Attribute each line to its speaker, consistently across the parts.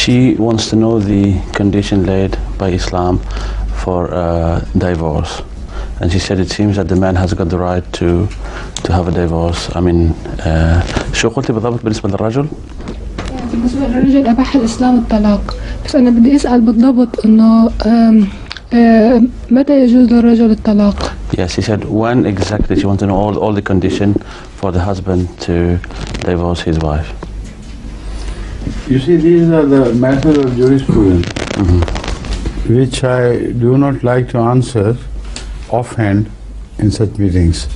Speaker 1: She wants to know the condition laid by Islam for divorce, and she said it seems that the man has got the right to have a divorce. I mean, شو قلتي بالضبط بالنسبة للرجل؟
Speaker 2: بالنسبة للرجل أباح الإسلام الطلاق، بس أنا بدي أسأل بالضبط إنه متى يجوز للرجل الطلاق؟
Speaker 1: Yes, she said when exactly. She wants to know all the condition for the husband to divorce his wife.
Speaker 3: You see, these are the matters of jurisprudence, which I do not like to answer offhand in such meetings,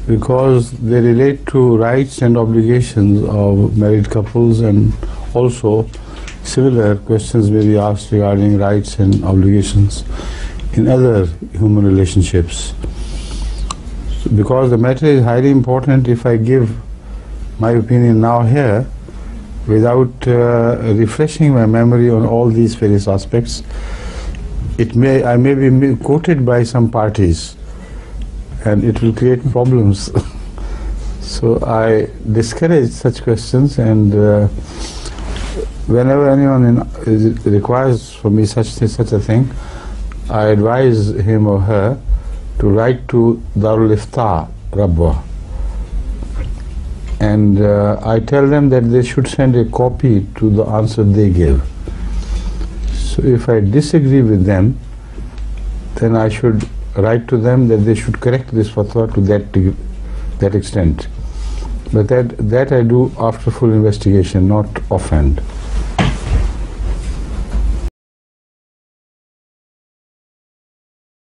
Speaker 3: because they relate to rights and obligations of married couples, and also similar questions may be asked regarding rights and obligations in other human relationships. So because the matter is highly important, if I give my opinion now here, without refreshing my memory on all these various aspects, I may be quoted by some parties, and it will create problems. So I discourage such questions, and whenever anyone requires for me such a thing, I advise him or her to write to Darul Ifta Rabwa, and I tell them that they should send a copy to the answer they give. So if I disagree with them, then I should write to them that they should correct this fatwa to that extent. But that I do after full investigation, not offhand.